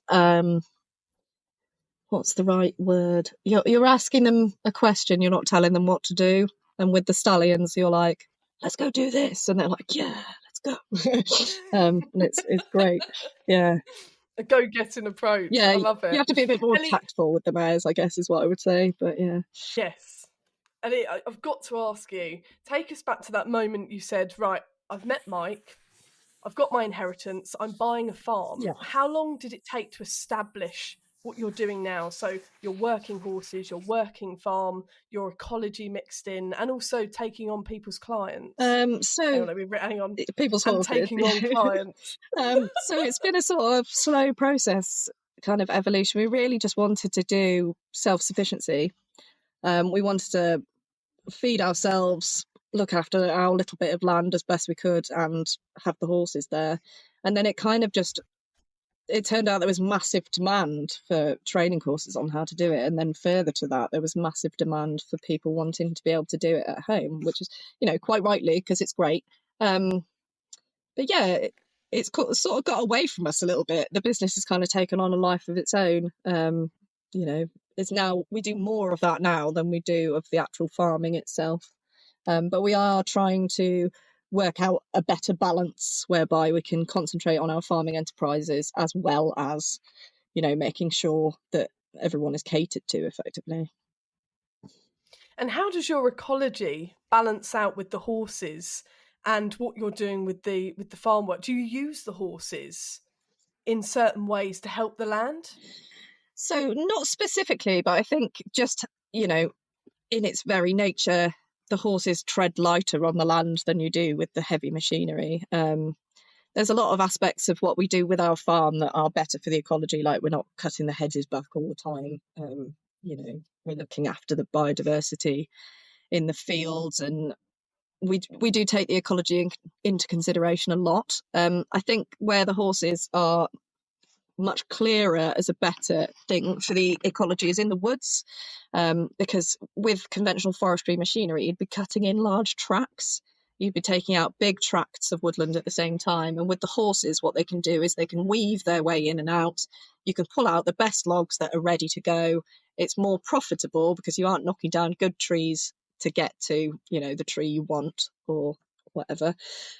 what's the right word? You're asking them a question, you're not telling them what to do. And with the stallions, you're like, let's go do this, and they're like, yeah, let's go. And it's great. Yeah, A go-getting approach. yeah. I love it. You have to be a bit more Ellie, tactful with the mares, I guess, is what I would say. But yeah. yes. Ellie, I've got to ask you, take us back to that moment you said, right, I've met Mike, I've got my inheritance, I'm buying a farm. Yeah. How long did it take to establish what you're doing now? So your working horses, your working farm, your ecology mixed in, and also taking on people's clients. So hang on. people's And horses. taking on clients. So it's been a sort of slow process, kind of evolution. We really just wanted to do self-sufficiency. We wanted to feed ourselves, look after our little bit of land as best we could, and have the horses there. And then it kind of just, it turned out there was massive demand for training courses on how to do it. And then further to that, there was massive demand for people wanting to be able to do it at home, which is, quite rightly, because it's great. But yeah, it's sort of got away from us a little bit. The business has kind of taken on a life of its own. It's now, we do more of that now than we do of the actual farming itself. But we are trying to work out a better balance whereby we can concentrate on our farming enterprises as well as, making sure that everyone is catered to effectively. And how does your ecology balance out with the horses and what you're doing with the farm work? Do you use the horses in certain ways to help the land? So not specifically, but I think just, in its very nature, the horses tread lighter on the land than you do with the heavy machinery. There's a lot of aspects of what we do with our farm that are better for the ecology, like we're not cutting the hedges back all the time. We're looking after the biodiversity in the fields, and we do take the ecology into consideration a lot. I think where the horses are much clearer as a better thing for the ecology is in the woods, because with conventional forestry machinery, you'd be cutting in large tracts. You'd be taking out big tracts of woodland at the same time. And with the horses, what they can do is they can weave their way in and out. You can pull out the best logs that are ready to go. It's more profitable because you aren't knocking down good trees to get to, the tree you want or whatever.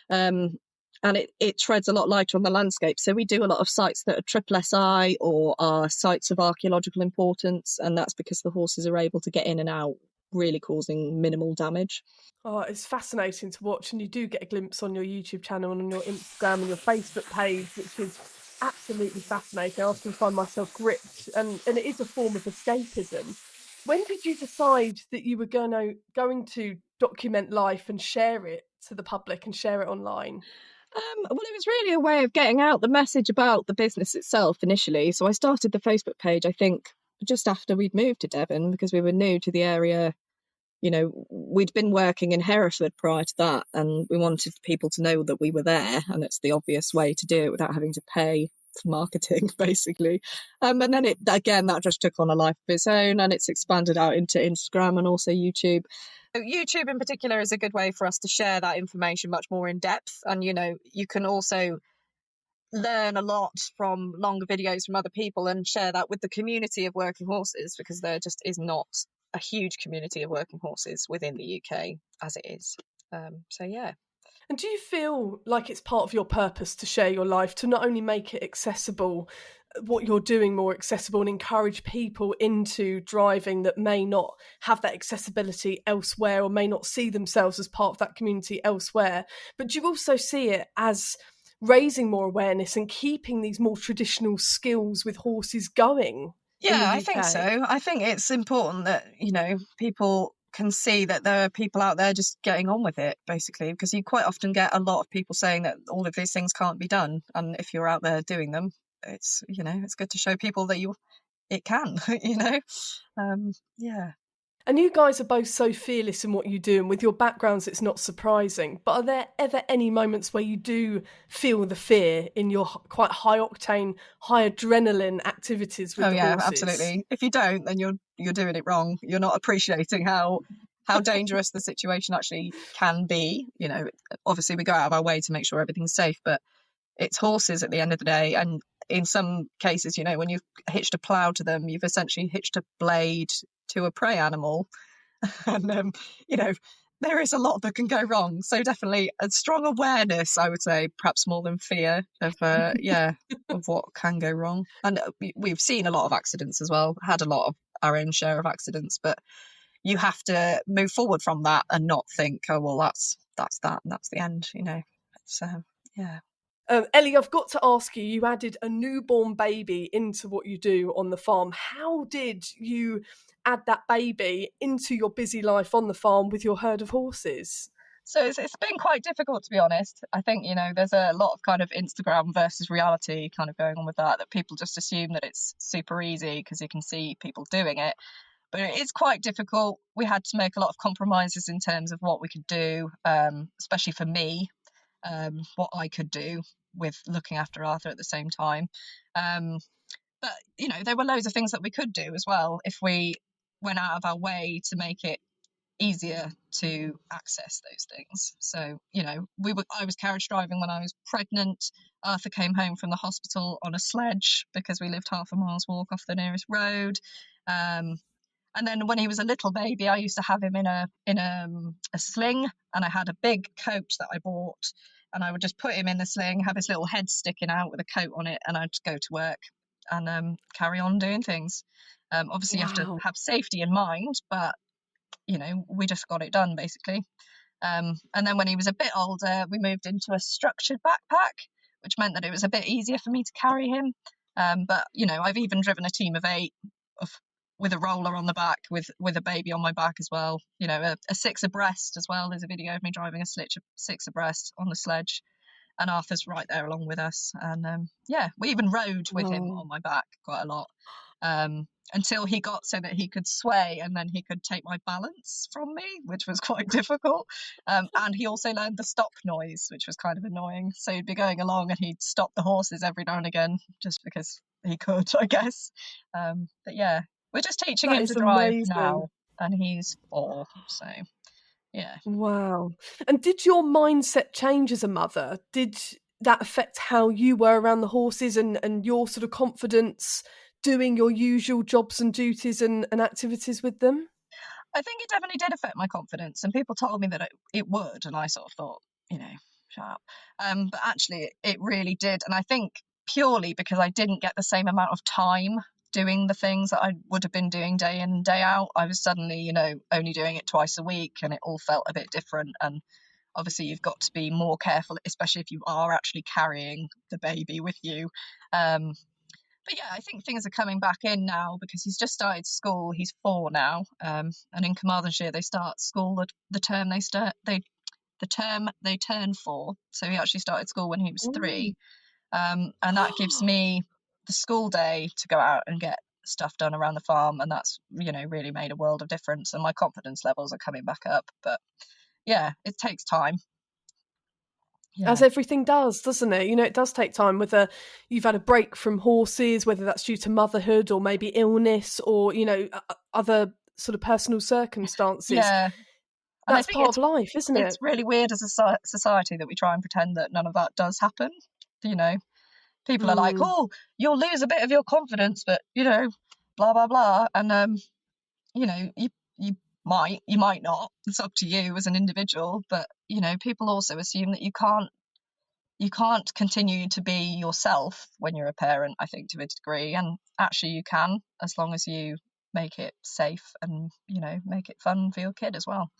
And it treads a lot lighter on the landscape. So we do a lot of sites that are triple SI or are sites of archaeological importance. And that's because the horses are able to get in and out, really causing minimal damage. Oh, it's fascinating to watch, and you do get a glimpse on your YouTube channel and on your Instagram and your Facebook page, which is absolutely fascinating. I often find myself gripped, and it is a form of escapism. When did you decide that you were going to document life and share it to the public and share it online? Well, it was really a way of getting out the message about the business itself initially. So I started the Facebook page, I think, just after we'd moved to Devon, because we were new to the area. We'd been working in Hereford prior to that, and we wanted people to know that we were there, and it's the obvious way to do it without having to pay for marketing, basically. And then that just took on a life of its own, and it's expanded out into Instagram and also YouTube. So YouTube in particular is a good way for us to share that information much more in depth, and you can also learn a lot from longer videos from other people and share that with the community of working horses, because there just is not a huge community of working horses within the UK as it is. So yeah. And do you feel like it's part of your purpose to share your life, to not only make it accessible, what you're doing more accessible, and encourage people into driving that may not have that accessibility elsewhere or may not see themselves as part of that community elsewhere, but do you also see it as raising more awareness and keeping these more traditional skills with horses going? Yeah, I think so. I think it's important that, people can see that there are people out there just getting on with it, basically, because you quite often get a lot of people saying that all of these things can't be done. And if you're out there doing them, it's, it's good to show people that it can, yeah. And you guys are both so fearless in what you do, and with your backgrounds, it's not surprising. But are there ever any moments where you do feel the fear in your quite high octane, high adrenaline activities with Oh the yeah, horses? absolutely. If you don't, then you're doing it wrong. You're not appreciating how dangerous the situation actually can be. You know, obviously we go out of our way to make sure everything's safe, but it's horses at the end of the day. And in some cases, you know, when you've hitched a plough to them, you've essentially hitched a blade to a prey animal. And, you know, there is a lot that can go wrong. So definitely a strong awareness, I would say, perhaps more than fear of, of what can go wrong. And we've seen a lot of accidents as well, had a lot of our own share of accidents, but you have to move forward from that and not think, oh, well, that's that and that's the end, you know. So, yeah. Ellie, I've got to ask you, you added a newborn baby into what you do on the farm. How did you add that baby into your busy life on the farm with your herd of horses? So it's been quite difficult, to be honest. I think, you know, there's a lot of kind of Instagram versus reality kind of going on with that people just assume that it's super easy because you can see people doing it. But it is quite difficult. We had to make a lot of compromises in terms of what we could do, especially for me, what I could do with looking after Arthur at the same time. But, you know, there were loads of things that we could do as well if we went out of our way to make it easier to access those things. So, you know, I was carriage driving when I was pregnant. Arthur came home from the hospital on a sledge because we lived half a mile's walk off the nearest road. And then when he was a little baby, I used to have him in a sling, and I had a big coat that I bought, and I would just put him in the sling, have his little head sticking out with a coat on it, and I'd go to work and carry on doing things. Obviously, you have to have safety in mind, but you know, we just got it done basically. And then when he was a bit older, we moved into a structured backpack, which meant that it was a bit easier for me to carry him. But you know, I've even driven a team of 8 with a roller on the back with a baby on my back as well. You know, a 6 abreast as well. There's a video of me driving a 6 abreast on the sledge, and Arthur's right there along with us. And yeah, we even rode with him on my back quite a lot. Until he got so that he could sway and then he could take my balance from me, which was quite difficult. And he also learned the stop noise, which was kind of annoying. So he'd be going along and he'd stop the horses every now and again just because he could, I guess. But yeah, we're just teaching him to drive now, and he's 4, so yeah. Wow. And did your mindset change as a mother? Did that affect how you were around the horses and your sort of confidence doing your usual jobs and duties and activities with them? I think it definitely did affect my confidence, and people told me that it would, and I sort of thought, you know, shut up. But actually, it really did, and I think purely because I didn't get the same amount of time doing the things that I would have been doing day in, day out. I was suddenly, you know, only doing it twice a week, and it all felt a bit different. And obviously, you've got to be more careful, especially if you are actually carrying the baby with you. But yeah, I think things are coming back in now because he's just started school. He's 4 now, and in Carmarthenshire they start school the term the term they turn 4. So he actually started school when he was 3, and that gives me the school day to go out and get stuff done around the farm, and that's, you know, really made a world of difference. And my confidence levels are coming back up. But yeah, it takes time. Yeah. As everything does, doesn't it? You know, it does take time, whether you've had a break from horses, whether that's due to motherhood or maybe illness or, you know, other sort of personal circumstances. Yeah. And that's part of life, isn't it? It's really weird as a society that we try and pretend that none of that does happen. You know, people are like, oh, you'll lose a bit of your confidence, but, you know, blah, blah, blah. And, you know, you might not. It's up to you as an individual. But, you know, people also assume that you can't continue to be yourself when you're a parent, I think, to a degree. And actually you can, as long as you make it safe and, you know, make it fun for your kid as well.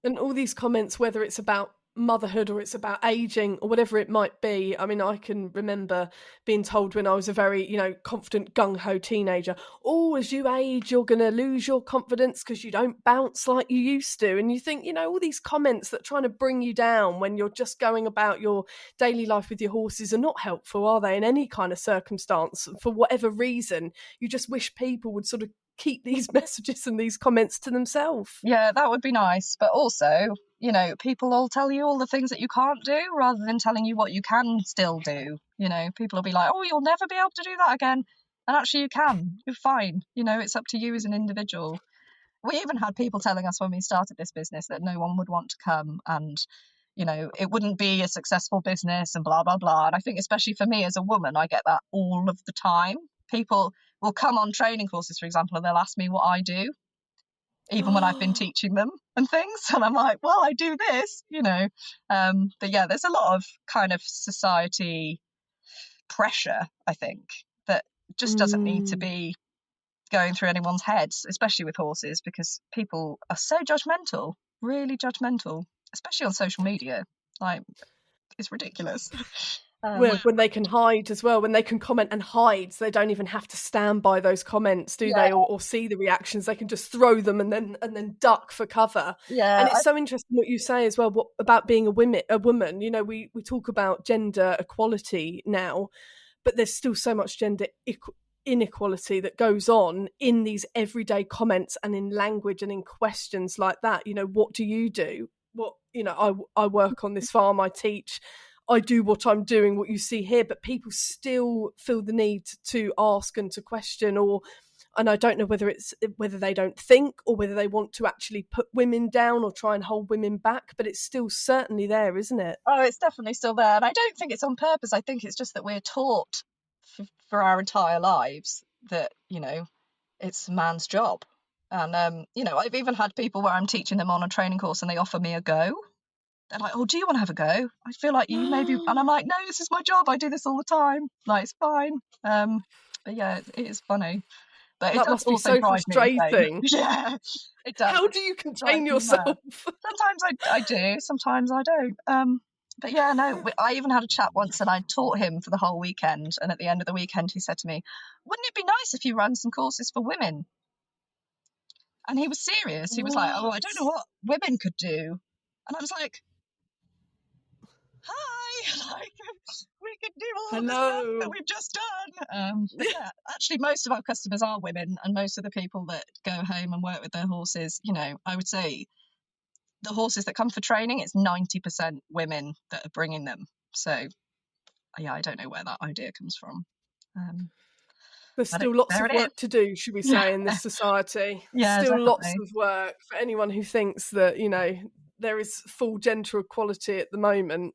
And all these comments, whether it's about motherhood or it's about aging or whatever it might be. I mean, I can remember being told when I was a very, you know, confident, gung-ho teenager, oh, as you age, you're going to lose your confidence because you don't bounce like you used to. And you think, you know, all these comments that are trying to bring you down when you're just going about your daily life with your horses are not helpful, are they? In any kind of circumstance, for whatever reason, you just wish people would sort of keep these messages and these comments to themselves. Yeah, that would be nice. But also, you know, people will tell you all the things that you can't do rather than telling you what you can still do. You know, people will be like, oh, you'll never be able to do that again. And actually you can. You're fine. You know, it's up to you as an individual. We even had people telling us when we started this business that no one would want to come, and you know, it wouldn't be a successful business and blah blah blah. And I think especially for me as a woman, I get that all of the time. People will come on training courses, for example, and they'll ask me what I do, even when I've been teaching them and things, and I'm like, well, I do this, you know. But yeah, there's a lot of kind of society pressure, I think, that just doesn't need to be going through anyone's heads, especially with horses, because people are so judgmental, really judgmental, especially on social media. Like, it's ridiculous. When they can hide as well, when they can comment and hide, so they don't even have to stand by those comments, do they, or see the reactions. They can just throw them and then duck for cover. Yeah, and it's so interesting what you say as well about being a woman. You know, we talk about gender equality now, but there's still so much gender inequality that goes on in these everyday comments and in language and in questions like that. You know, what do you do? What, you know, I work on this farm, I teach, I do what I'm doing, what you see here, but people still feel the need to ask and to question, and I don't know whether they don't think or whether they want to actually put women down or try and hold women back, but it's still certainly there, isn't it? Oh, it's definitely still there. And I don't think it's on purpose. I think it's just that we're taught for our entire lives that, you know, it's a man's job. And, you know, I've even had people where I'm teaching them on a training course and they offer me a go. They're like, oh, do you want to have a go? I feel like you maybe, and I'm like, no, this is my job. I do this all the time. Like, it's fine. But yeah, it is funny. But it that does must be also so drive me insane. frustrating. Yeah, it does. How do you contain yourself? Sometimes I do, sometimes I don't. But yeah, no, I even had a chat once and I taught him for the whole weekend. And at the end of the weekend, he said to me, wouldn't it be nice if you ran some courses for women? And he was serious. He was like, oh, I don't know what women could do. And I was like, hi, like, we can do all the stuff that we've just done. But yeah, actually, most of our customers are women, and most of the people that go home and work with their horses, you know, I would say the horses that come for training, it's 90% women that are bringing them. So yeah, I don't know where that idea comes from. There's still lots of work to do, should we say, in this society. Yeah, still definitely. Lots of work for anyone who thinks that, you know, there is full gender equality at the moment.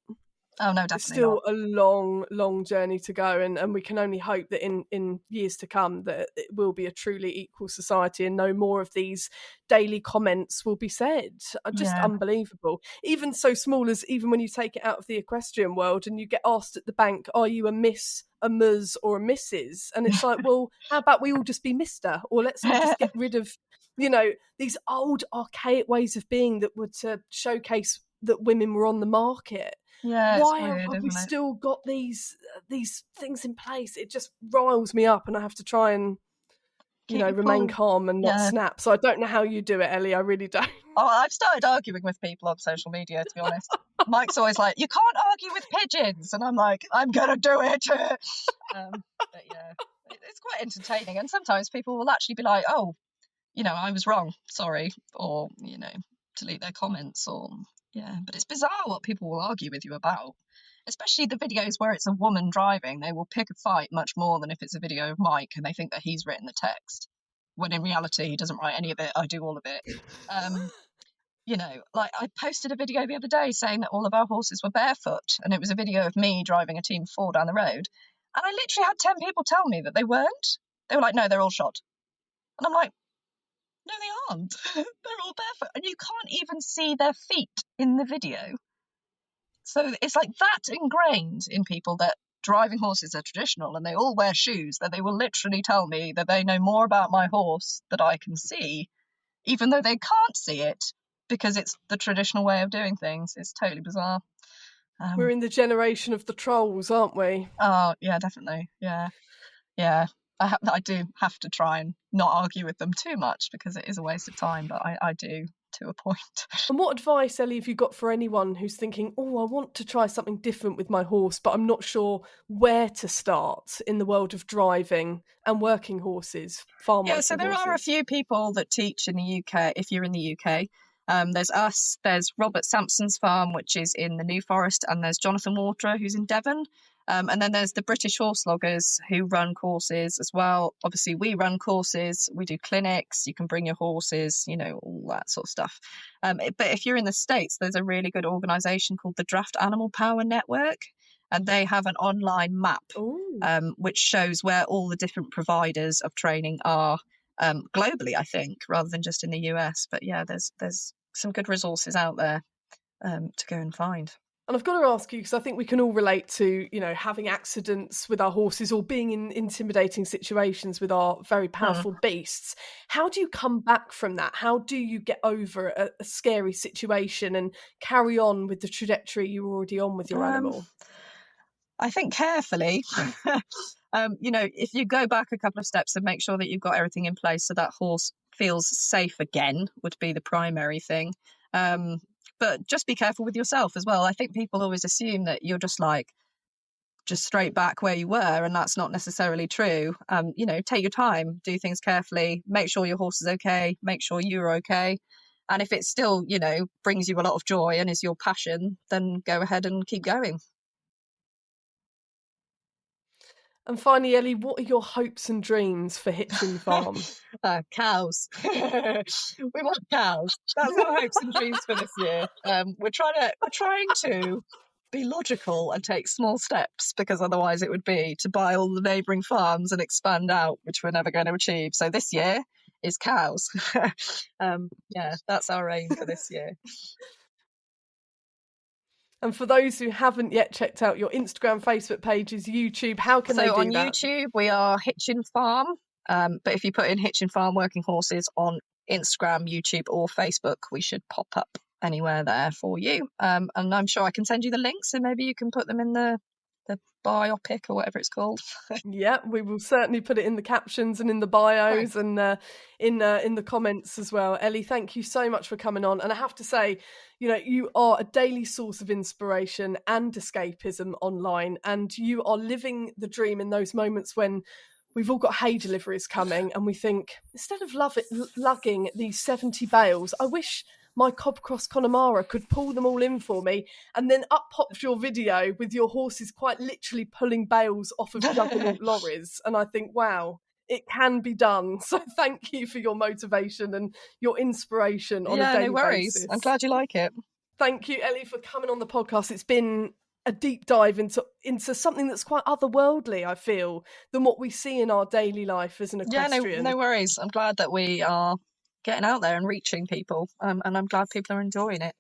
Oh no, definitely it's still not. a long journey to go, and we can only hope that in years to come that it will be a truly equal society and no more of these daily comments will be said. Just unbelievable. Even so small as even when you take it out of the equestrian world and you get asked at the bank, are you a miss, a ms, or a mrs? And it's like, well, how about we all just be Mr, or let's all just get rid of, you know, these old archaic ways of being that were to showcase that women were on the market. Yeah, why weird, have we still got these things in place? It just riles me up, and I have to try and remain calm and not snap. So I don't know how you do it, Ellie. I really don't. Oh, I've started arguing with people on social media, to be honest. Mike's always like, you can't argue with pigeons, and I'm like, I'm gonna do it. But yeah, it's quite entertaining, and sometimes people will actually be like, oh, you know, I was wrong, sorry, or you know, delete their comments, or yeah. But it's bizarre what people will argue with you about, especially the videos where it's a woman driving. They will pick a fight much more than if it's a video of Mike and they think that he's written the text, when in reality he doesn't write any of it. I do all of it. You know, like I posted a video the other day saying that all of our horses were barefoot, and it was a video of me driving a team of 4 down the road, and I literally had 10 people tell me that they weren't. They were like, no, they're all shod. And I'm like, no, they aren't. They're all barefoot. And you can't even see their feet in the video. So it's like that ingrained in people that driving horses are traditional and they all wear shoes, that they will literally tell me that they know more about my horse that I can see, even though they can't see it, because it's the traditional way of doing things. It's totally bizarre. We're in the generation of the trolls, aren't we? Oh, yeah, definitely. Yeah. Yeah. I do have to try and not argue with them too much because it is a waste of time, but I do. to a point. And what advice, Ellie, have you got for anyone who's thinking, oh, I want to try something different with my horse, but I'm not sure where to start in the world of driving and working horses, farm working horses? So there are a few people that teach in the UK, if you're in the UK. There's us, there's Robert Sampson's farm, which is in the New Forest, and there's Jonathan Waterer, who's in Devon. And then there's the British Horse Loggers who run courses as well. Obviously, we run courses, we do clinics, you can bring your horses, all that sort of stuff. But if you're in the States, there's a really good organisation called the Draft Animal Power Network, and they have an online map which shows where all the different providers of training are globally, I think, rather than just in the US. But yeah, there's some good resources out there to go and find. And I've got to ask you, because I think we can all relate to, having accidents with our horses or being in intimidating situations with our very powerful beasts. How do you come back from that? How do you get over a scary situation and carry on with the trajectory you're already on with your animal? I think carefully. If you go back a couple of steps and make sure that you've got everything in place so that horse feels safe again would be the primary thing. But just be careful with yourself as well. I think people always assume that you're just straight back where you were, and that's not necessarily true. Take your time, do things carefully, make sure your horse is okay, make sure you're okay. And if it still, brings you a lot of joy and is your passion, then go ahead and keep going. And finally, Ellie, what are your hopes and dreams for Hitchin Farm? Cows. We want cows. That's our hopes and dreams for this year. We're trying to be logical and take small steps, because otherwise it would be to buy all the neighbouring farms and expand out, which we're never going to achieve. So this year is cows. That's our aim for this year. And for those who haven't yet checked out your Instagram, Facebook pages, YouTube, how can they do that? So on YouTube, we are Hitchin Farm. But if you put in Hitchin Farm Working Horses on Instagram, YouTube or Facebook, we should pop up anywhere there for you. And I'm sure I can send you the links, and maybe you can put them in the biopic or whatever it's called. Yeah, we will certainly put it in the captions and in the bios and in the comments as well. Ellie, thank you so much for coming on. And I have to say, you are a daily source of inspiration and escapism online, and you are living the dream in those moments when we've all got hay deliveries coming and we think, instead of lugging these 70 bales, I wish my Cobcross Connemara could pull them all in for me. And then up pops your video with your horses quite literally pulling bales off of juggernaut lorries. And I think, wow, it can be done. So thank you for your motivation and your inspiration on a daily no worries. basis. I'm glad you like it. Thank you, Ellie, for coming on the podcast. It's been a deep dive into something that's quite otherworldly, I feel, than what we see in our daily life as an equestrian. No worries. I'm glad that we are getting out there and reaching people, and I'm glad people are enjoying it.